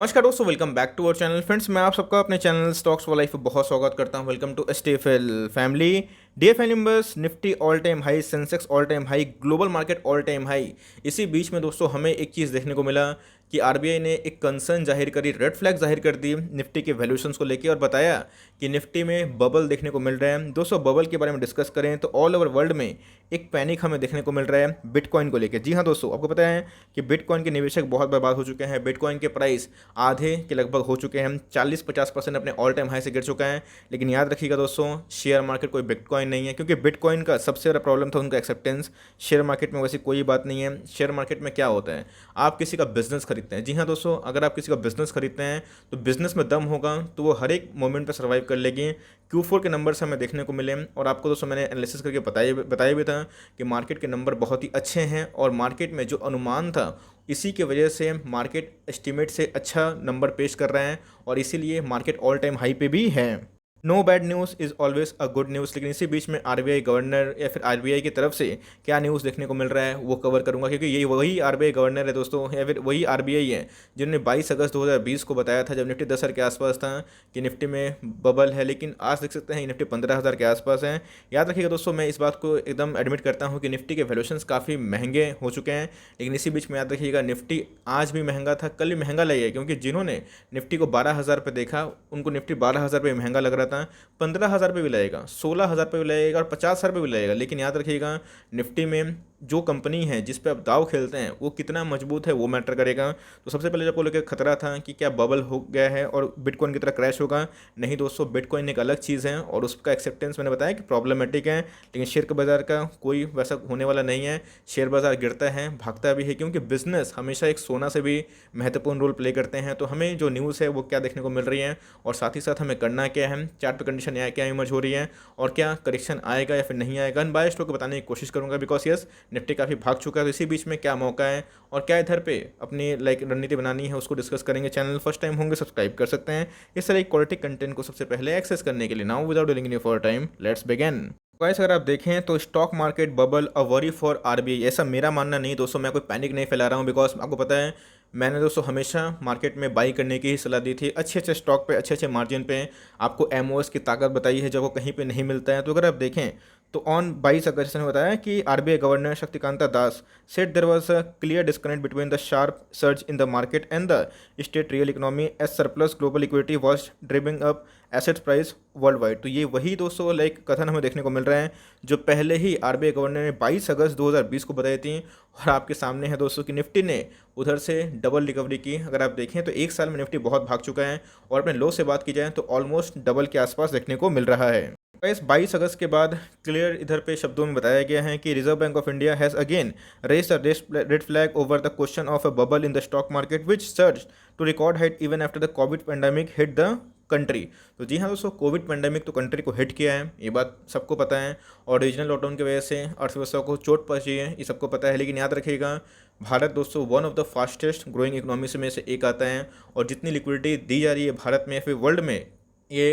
नमस्कार दोस्तों, welcome back to our channel. Friends, मैं आप सबका अपने चैनल स्टॉक्स फॉर लाइफ पे बहुत स्वागत करता हूं। Welcome to STFL family. DFL numbers, Nifty all time high, Sensex all time high, global market all time high. इसी बीच में दोस्तों हमें एक चीज़ देखने को मिला कि आरबीआई ने एक कंसर्न जाहिर करी, रेड फ्लैग जाहिर कर दी निफ्टी के वैल्यूएशंस को लेकर और बताया कि निफ्टी में बबल देखने को मिल रहा है। दोस्तों, बबल के बारे में डिस्कस करें तो ऑल ओवर वर्ल्ड में एक पैनिक हमें देखने को मिल रहा है बिटकॉइन को लेकर। जी हाँ दोस्तों, आपको पता है कि बिटकॉइन के निवेशक बहुत बर्बाद हो चुके हैं। बिटकॉइन के प्राइस आधे के लगभग हो चुके हैं, 40-50% अपने ऑल टाइम हाई से गिर चुका है। लेकिन याद रखिएगा दोस्तों, शेयर मार्केट कोई बिटकॉइन नहीं है, क्योंकि बिटकॉइन का सबसे बड़ा प्रॉब्लम था उनका एक्सेप्टेंस। शेयर मार्केट में वैसी कोई बात नहीं है। शेयर मार्केट में क्या होता है, आप किसी का बिजनेस खरीदते हैं। जी हाँ दोस्तों, अगर आप किसी का बिजनेस खरीदते हैं तो बिजनेस में दम होगा तो वो हर एक मोमेंट पर सर्वाइव कर लेगी। Q4 के नंबर्स हमें देखने को मिले और आपको दोस्तों मैंने एनालिसिस करके बताया भी था कि मार्केट के नंबर बहुत ही अच्छे हैं और मार्केट में जो अनुमान था इसी की वजह से मार्केट एस्टिमेट से अच्छा नंबर पेश कर रहे हैं और इसीलिए मार्केट ऑल टाइम हाई पे भी है। No bad news is always a good news. लेकिन इसी बीच में आरबीआई गवर्नर या फिर आरबीआई की तरफ से क्या न्यूज़ देखने को मिल रहा है वो कवर करूंगा, क्योंकि ये वही आरबीआई गवर्नर है दोस्तों, या फिर वही आरबीआई है जिन्होंने 22 अगस्त 2020 को बताया था, जब निफ्टी 10,000 के आसपास था, कि निफ्टी में बबल है। लेकिन आज देख सकते हैं निफ्टी 15,000 के आसपास है। याद रखिएगा दोस्तों, मैं इस बात को एकदम एडमिट करता हूँ कि निफ्टी के वैल्यूएशंस काफ़ी महंगे हो चुके हैं। लेकिन इसी बीच में याद रखिएगा, निफ्टी आज भी महंगा था, कल भी महंगा लगेगा, क्योंकि जिन्होंने निफ्टी को 12,000 पे देखा उनको निफ्टी 12,000 पे महंगा लग रहा था। 15,000 पे भी लगेगा, 16,000 पे भी लगेगा और 50,000 पे भी लगेगा। लेकिन याद रखिएगा, निफ्टी में जो कंपनी है जिस पे आप दाव खेलते हैं वो कितना मजबूत है वो मैटर करेगा। तो सबसे पहले जब को लेकर खतरा था कि क्या बबल हो गया है और बिटकॉइन की तरह क्रैश होगा, नहीं दोस्तों, बिटकॉइन एक अलग चीज़ है और उसका एक्सेप्टेंस मैंने बताया कि प्रॉब्लमेटिक है। लेकिन शेयर के बाजार का कोई वैसा होने वाला नहीं है। शेयर बाजार गिरता है, भागता भी है, क्योंकि बिजनेस हमेशा एक सोना से भी महत्वपूर्ण रोल प्ले करते हैं। तो हमें जो न्यूज़ है वो क्या देखने को मिल रही है और साथ ही साथ हमें करना क्या है, चार्ट पर कंडीशन क्या इमर्ज हो रही है और क्या करेक्शन आएगा या फिर नहीं आएगा, अनबायस्ड होकर बताने की कोशिश करूंगा। बिकॉज यस, निफ्टी काफ़ी भाग चुका है, तो इसी बीच में क्या मौका है और क्या इधर पे अपनी रणनीति बनानी है उसको डिस्कस करेंगे। चैनल फर्स्ट टाइम होंगे सब्सक्राइब कर सकते हैं इस तरह क्वालिटी कंटेंट को सबसे पहले एक्सेस करने के लिए। Now without delaying any for time, let's begin. Guys, अगर आप देखें तो stock market bubble a worry for RBI, ऐसा मेरा मानना नहीं दोस्तों। मैं कोई पैनिक नहीं फैला रहा हूँ, बिकॉज आपको पता है मैंने दोस्तों हमेशा मार्केट में बाई करने की ही सलाह दी थी। अच्छे अच्छे स्टॉक पे, अच्छे अच्छे मार्जिन पे आपको एमओएस की ताकत बताई है, जब वो कहीं पे नहीं मिलता है। तो अगर आप देखें तो ऑन 22 अगस्त ने बताया कि RBI governor Shaktikanta Das said there was a clear disconnect between the sharp surge in the market and the state real economy as surplus global equity was driving up asset price world wide. तो ये वही दोस्तों कथन हमें देखने को मिल रहा है जो पहले ही आरबीआई गवर्नर ने 22 अगस्त 2020 को बताई थी। और आपके सामने है दोस्तों कि निफ्टी ने उधर से डबल रिकवरी की। अगर आप देखें तो एक साल में निफ्टी बहुत भाग चुका है और अपने लो से बात की जाए तो ऑलमोस्ट डबल के आसपास देखने को मिल रहा है। इस 22 अगस्त के बाद क्लियर इधर पे शब्दों में बताया गया है कि Reserve Bank of India has again raise the red flag over the question of a bubble in the stock market which surge to record height even after the covid pandemic hit the country. तो जी हाँ दोस्तों, covid pandemic तो country को hit किया है, ये बात सबको पता है, और रीजनल लॉकडाउन की वजह से अर्थव्यवस्था को चोट पहुंची है, ये सबको पता है। लेकिन याद रखिएगा, भारत दोस्तों one of the fastest growing economy में से एक आता है और जितनी लिक्विडिटी दी जा रही है भारत में या फिर वर्ल्ड में, ये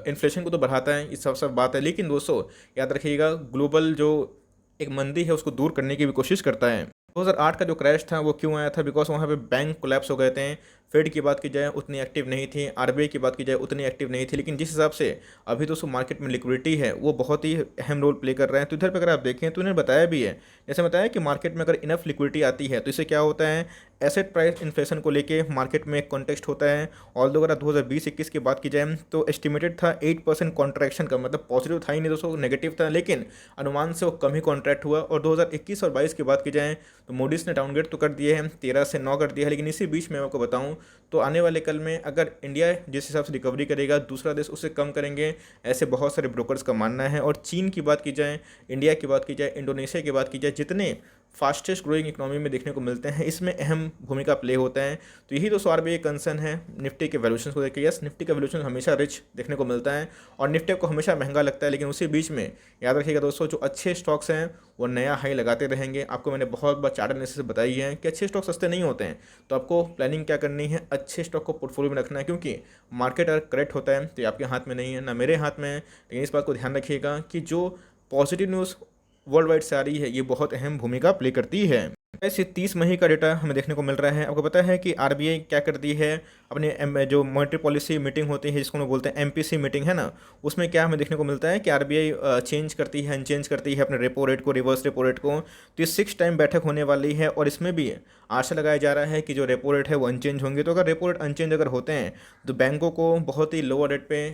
इन्फ्लेशन को तो बढ़ाता है, ये सब बात है। लेकिन दोस्तों याद रखिएगा, ग्लोबल जो एक मंदी है उसको दूर करने की भी कोशिश करता है। 2008 का जो क्रैश था वो क्यों आया था, बिकॉज वहाँ पे बैंक कोलैप्स हो गए थे। फेड की बात की जाए उतनी एक्टिव नहीं थी, आरबीआई की बात की जाए उतनी एक्टिव नहीं थी। लेकिन जिस हिसाब से अभी दोस्तों मार्केट में लिक्विडिटी है वो बहुत ही अहम रोल प्ले कर रहा है। तो इधर पर अगर आप देखें तो इन्होंने बताया भी है, जैसे बताया कि मार्केट में अगर इनफ लिक्विडिटी आती है तो इससे क्या होता है, एसेट प्राइस इन्फ्लेशन को लेके मार्केट में एक कॉन्टेक्स्ट होता है। ऑल्दो अगर 2020-21 की बात की जाए तो एस्टिमेटेड था 8% कॉन्ट्रैक्शन का, मतलब पॉजिटिव था ही नहीं दोस्तों, नेगेटिव था, लेकिन अनुमान से वो कम ही कॉन्ट्रैक्ट हुआ। और 2021 और 22 की बात की जाए तो मूडीज ने डाउनग्रेड तो कर दिए हैं, 13 से 9 कर दिया है। लेकिन इसी बीच में मैं आपको बताऊं तो आने वाले कल में अगर इंडिया जिस हिसाब से रिकवरी करेगा, दूसरा देश उससे कम करेंगे, ऐसे बहुत सारे ब्रोकर्स का मानना है। और चीन की बात की जाए, इंडिया की बात की जाए, इंडोनेशिया की बात की जाए, जितने फास्टेस्ट ग्रोइंग इकोनॉमी में देखने को मिलते हैं, इसमें अहम भूमिका प्ले होता है। तो यही दोस्तों आरबीआई कंसर्न है निफ्टी के वैल्यूएशन को देखिए। यस, निफ्टी का वैल्यूएशन हमेशा रिच देखने को मिलता है और निफ्टी को हमेशा महंगा लगता है, लेकिन उसी बीच में याद रखिएगा दोस्तों, जो अच्छे स्टॉक्स हैं वो नया हाई लगाते रहेंगे। आपको मैंने बहुत बार चार्ट एनालिसिस बताई है कि अच्छे स्टॉक सस्ते नहीं होते हैं। तो आपको प्लानिंग क्या करनी है, अच्छे स्टॉक को पोर्टफोलियो में रखना है, क्योंकि मार्केट अगर करेक्ट होता है तो ये आपके हाथ में नहीं है, ना मेरे हाथ में है। लेकिन इस बात को ध्यान रखिएगा कि जो पॉजिटिव न्यूज़ वर्ल्ड वाइड से आ रही है ये बहुत अहम भूमिका प्ले करती है। ऐसे 30 मई का डेटा हमें देखने को मिल रहा है। आपको पता है कि आरबीआई क्या करती है, अपने जो मॉनेटरी पॉलिसी मीटिंग होती है जिसको हम बोलते हैं एमपीसी मीटिंग है ना, उसमें क्या हमें देखने को मिलता है कि आरबीआई चेंज करती है, अनचेंज करती है अपने रेपो रेट को, रिवर्स रेपो रेट को। तो ये 6 टाइम बैठक होने वाली है और इसमें भी आशा लगाया जा रहा है कि जो रेपो रेट है वो अनचेंज होंगे। तो अगर रेपो रेट अनचेंज अगर होते हैं तो बैंकों को बहुत ही लोअर रेट पे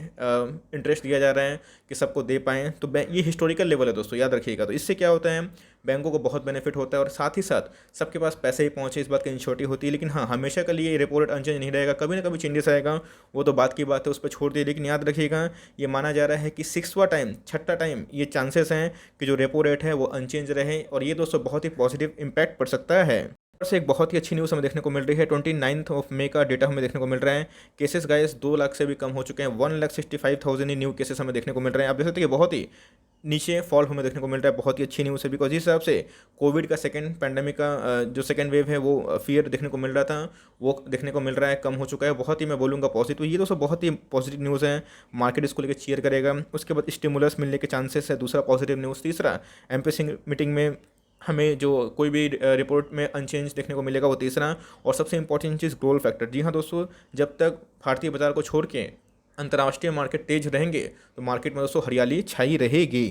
इंटरेस्ट दिया जा रहा है कि सबको दे पाएँ। तो ये हिस्टोरिकल लेवल है दोस्तों, याद रखिएगा। तो इससे क्या होता है, बैंकों को बहुत बेनिफिट होता है और साथ ही साथ सबके पास पैसे ही पहुंचे, इस बात की इंश्योरिटी होती है। लेकिन हाँ, हमेशा के लिए रेपो रेट अनचेंज नहीं रहेगा, कभी ना कभी चेंजेस आएगा, वो तो बात की बात है, उस पर छोड़ दिए। लेकिन याद रखिएगा, ये माना जा रहा है कि 6वां टाइम, छठा टाइम ये चांसेस हैं कि जो रेपो रेट है वो अनचेंज रहे और ये दोस्तों बहुत ही पॉजिटिव इंपैक्ट पड़ सकता है। और से एक बहुत ही अच्छी न्यूज़ हमें देखने को मिल रही है। 29 मई का डेटा हमें देखने को मिल रहा है। केसेस गाइस 2 लाख से भी कम हो चुके हैं। 1,65,000 ही न्यू केसेस हमें देखने को मिल रहे हैं। आप देख सकते हैं कि बहुत ही नीचे फॉल हमें देखने को मिल रहा है। बहुत ही अच्छी न्यूज़ है, बिकॉज इस हिसाब से कोविड का सेकंड पैंडेमिक का जो सेकंड वेव है वो फियर देखने को मिल रहा था, वो देखने को मिल रहा है, कम हो चुका है। बहुत ही मैं बोलूँगा पॉजिटिव। तो ये दोस्तों बहुत ही पॉजिटिव न्यूज़ है, मार्केट इसको लेकर चीयर करेगा। उसके बाद स्टिमुलस मिलने के चांसेस है, दूसरा पॉजिटिव न्यूज़। तीसरा, एमपीसी मीटिंग में हमें जो कोई भी रिपोर्ट में अनचेंज देखने को मिलेगा, वो तीसरा। और सबसे इंपॉर्टेंट चीज़ ग्रोथ फैक्टर। जी हाँ दोस्तों, जब तक भारतीय बाजार को छोड़ के अंतर्राष्ट्रीय मार्केट तेज रहेंगे तो मार्केट में दोस्तों हरियाली छाई रहेगी।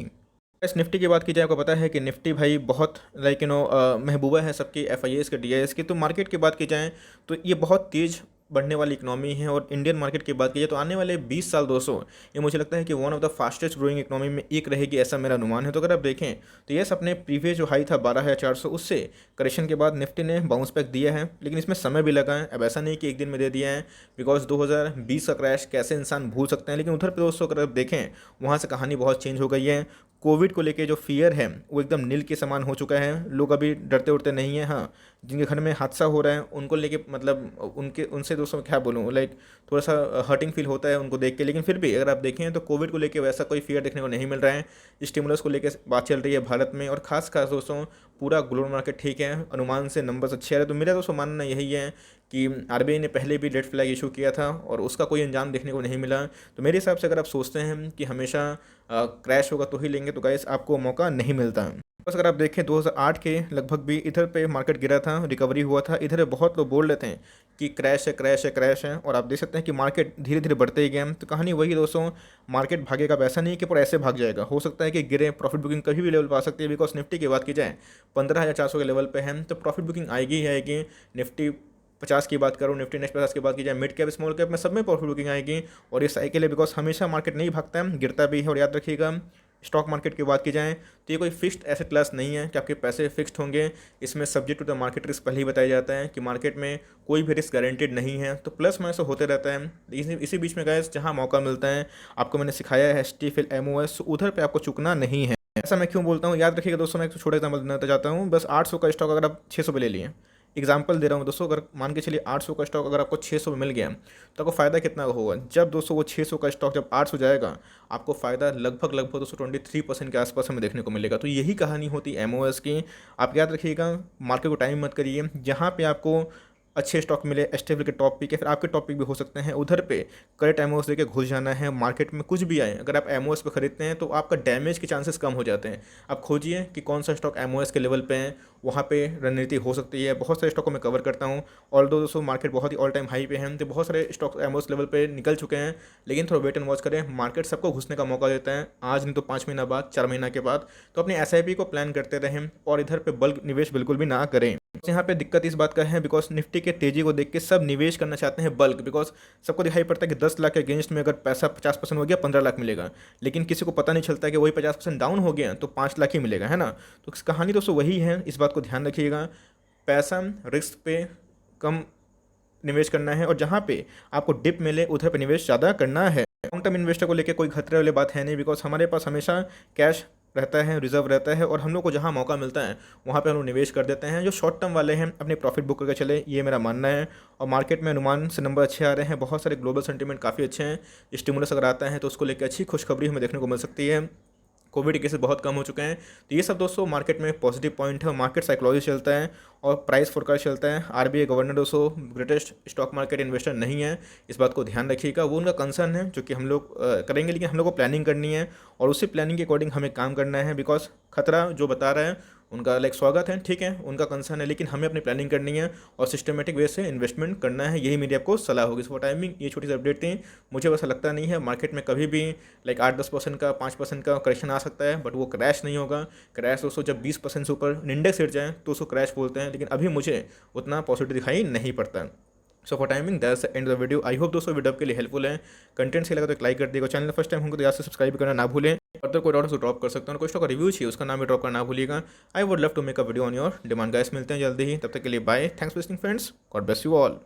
इस निफ्टी की बात की जाए, आपको पता है कि निफ्टी भाई बहुत महबूबा है सबकी, एफआईएस के, डीआईएस की। तो मार्केट की बात की जाए तो ये बहुत तेज़ बढ़ने वाली इकोनॉमी है। और इंडियन मार्केट की बात की जाए तो आने वाले 20 साल दोस्तों, ये मुझे लगता है कि one of the fastest growing economy में एक रहेगी, ऐसा मेरा अनुमान है। तो अगर आप देखें तो यस, अपने प्रीवियस जो हाई था 12,400, उससे करेक्शन के बाद निफ्टी ने बाउंस बैक दिया है, लेकिन इसमें समय भी लगा है। अब ऐसा नहीं कि एक दिन में दे दिया है, बिकॉज 2020 का क्रैश कैसे इंसान भूल सकते हैं। लेकिन उधर पे दोस्तों अगर आप देखें, वहाँ से कहानी बहुत चेंज हो गई है। कोविड को लेके जो फियर है वो एकदम नील के समान हो चुका है। लोग अभी डरते उड़ते नहीं हैं। हाँ, जिनके घर में हादसा हो रहा है उनको लेके मतलब उनके उनसे दोस्तों क्या बोलूँ, लाइक थोड़ा सा हर्टिंग फील होता है उनको देख के। लेकिन फिर भी अगर आप देखें तो कोविड को लेके वैसा कोई फियर देखने को नहीं मिल रहा है। स्टिमुलस को लेके बात चल रही है भारत में, और खास दोस्तों पूरा ग्लोबल मार्केट ठीक है, अनुमान से नंबर्स अच्छे आ रहे हैं। तो मेरा दोस्तों मानना यही है कि आरबीआई ने पहले भी रेड फ्लैग इशू किया था और उसका कोई अंजाम देखने को नहीं मिला। तो मेरे हिसाब से अगर आप सोचते हैं कि हमेशा क्रैश होगा तो ही लेंगे, तो गाइस आपको मौका नहीं मिलता। बस अगर आप देखें 2008 के लगभग भी इधर पे मार्केट गिरा था, रिकवरी हुआ था। इधर बहुत लोग बोल रहे थे कि क्रैश है, क्रैश है, क्रैश है, और आप देख सकते हैं कि मार्केट धीरे धीरे बढ़ते ही गए। तो कहानी वही दोस्तों, मार्केट भागेगा वैसा नहीं कि पूरा ऐसे भाग जाएगा। हो सकता है कि गिरे, प्रॉफिट बुकिंग कभी भी लेवल पा सकती है। बिकॉज निफ्टी की बात की जाए 15,400 के लेवल पे है, तो प्रॉफिट बुकिंग आएगी ही आएगी। निफ्टी 50 की बात करूँ, निफ्टी नेक्स्ट 50 की बात की जाए, मिड कैप स्मॉल कैप में सब में प्रॉफिट बुकिंग आएगी। और ये साइकिल है, बिकॉज हमेशा मार्केट नहीं भागता है, गिरता भी है। और याद रखिएगा, स्टॉक मार्केट की बात की जाए तो ये कोई फिक्स्ड एसेट क्लास नहीं है कि आपके पैसे फिक्स्ड होंगे। इसमें subject to the market risk पहले ही बताया जाता है कि मार्केट में कोई भी रिस्क गारंटेड नहीं है। तो प्लस माइनस होते रहता है। इसी बीच में गाइस जहाँ मौका मिलता है, आपको मैंने सिखाया है स्टीफिल एमओएस, उधर पे आपको चुकना नहीं है। ऐसा मैं क्यों बोलता हूँ, याद रखिएगा दोस्तों। मैं एक छोटा एग्जाम्पल देना चाहता हूँ। बस 800 का स्टॉक अगर आप 600 पे ले लिए, एग्जाम्पल दे रहा हूँ दोस्तों, अगर मान के चलिए 800 का स्टॉक अगर आपको 600 में मिल गया तो आपको फ़ायदा कितना होगा। जब दोस्तों वो 600 का स्टॉक जब 800 जाएगा, आपको फ़ायदा लगभग लगभग दोस्तों 23% के आसपास हमें देखने को मिलेगा। तो यही कहानी होती है एमओएस की। आप याद रखिएगा, मार्केट को टाइम मत करिए। जहाँ पे आपको अच्छे स्टॉक मिले, एस्टेबल के टॉप पिक या फिर आपके टॉप पिक भी हो सकते हैं, उधर पे करेक्ट एमओएस लेके घुस जाना है। मार्केट में कुछ भी आए, अगर आप एमओएस पे खरीदते हैं तो आपका डैमेज के चांसेस कम हो जाते हैं। आप खोजिए कि कौन सा स्टॉक एमओएस के लेवल पे है, वहाँ पे रणनीति हो सकती है। बहुत सारे स्टॉकों में कवर करता हूँ। ऑल्दो दोस्तों मार्केट बहुत ही ऑल टाइम हाई पे है, तो बहुत सारे स्टॉक एमओएस लेवल पे निकल चुके हैं। लेकिन थोड़ा वेट एंड वॉच करें, मार्केट सबको घुसने का मौका देता है, आज नहीं तो 5 महीना बाद, 4 महीना के बाद। तो अपनी एसआईपी को प्लान करते रहें और इधर पे बल्क निवेश बिल्कुल भी ना करें। यहाँ पे दिक्कत इस बात का है, बिकॉज निफ्टी के तेजी को देख के सब निवेश करना चाहते हैं बल्क। बिकॉज सबको दिखाई पड़ता है कि 10 लाख के अगेंस्ट में अगर पैसा 50% हो गया 15 लाख मिलेगा, लेकिन किसी को पता नहीं चलता कि वही 50% डाउन हो गया तो 5 लाख ही मिलेगा, है ना। तो कहानी दोस्तों वही है, इस बात को ध्यान रखिएगा। पैसा रिस्क पे कम निवेश करना है और जहाँ पे आपको डिप मिले उधर पे निवेश ज़्यादा करना है। लॉन्ग टर्म इन्वेस्टर को लेकर कोई खतरे वाली बात है नहीं, बिकॉज हमारे पास हमेशा कैश रहता है, रिजर्व रहता है, और हम लोग को जहाँ मौका मिलता है वहाँ पे हम लोग निवेश कर देते हैं। जो शॉर्ट टर्म वाले हैं अपने प्रॉफिट बुक करके चले, ये मेरा मानना है। और मार्केट में अनुमान से नंबर अच्छे आ रहे हैं, बहुत सारे ग्लोबल सेंटीमेंट काफ़ी अच्छे हैं। स्टिमुलस अगर आता है तो उसको लेकर अच्छी खुशखबरी हमें देखने को मिल सकती है। कोविड केसेस बहुत कम हो चुके हैं। तो ये सब दोस्तों मार्केट में पॉजिटिव पॉइंट है। मार्केट साइकोलॉजी चलता है और प्राइस फोरकास्ट चलता है। आरबीआई गवर्नर दोस्तों ग्रेटेस्ट स्टॉक मार्केट इन्वेस्टर नहीं है, इस बात को ध्यान रखिएगा। वो उनका कंसर्न है जो कि हम लोग करेंगे, लेकिन हम लोग को प्लानिंग करनी है और उसी प्लानिंग के अकॉर्डिंग हमें काम करना है। बिकॉज खतरा जो बता रहा है उनका लाइक स्वागत है, ठीक है, उनका कंसर्न है, लेकिन हमें अपनी प्लानिंग करनी है और सिस्टमेटिक वे से इन्वेस्टमेंट करना है, यही मेरी आपको सलाह होगी। सो टाइमिंग ये छोटी सी अपडेट थी। मुझे वैसा लगता नहीं है मार्केट में कभी भी लाइक 8-10% का 5% का करेक्शन आ सकता है, बट वो क्रैश नहीं होगा। क्रैश दोस्तों जब 20% से ऊपर इंडेक्स हिट जाए तो उसको क्रैश बोलते हैं, लेकिन अभी मुझे उतना पॉजिटिव दिखाई नहीं पड़ता। So for timing that's and the video. I hope दोस्तों वीडियो आपके लिए हेल्पफुल है। कंटेंट सही लगा तो एक लाइक कर दिएगा। चैनल फर्स्ट टाइम होंगे तो याद से सब्सक्राइब करना ना भूलें। फर्दर कोई डाउट ड्रॉप कर सकते हैं, और कोई का रिव्यू चाहिए उसका नाम भी ड्रॉप करना ना भूलिएगा। I would love to make a video on your demand. Guys मिलते हैं जल्दी ही, तब तक के लिए bye. Thanks for listening friends, God bless you all.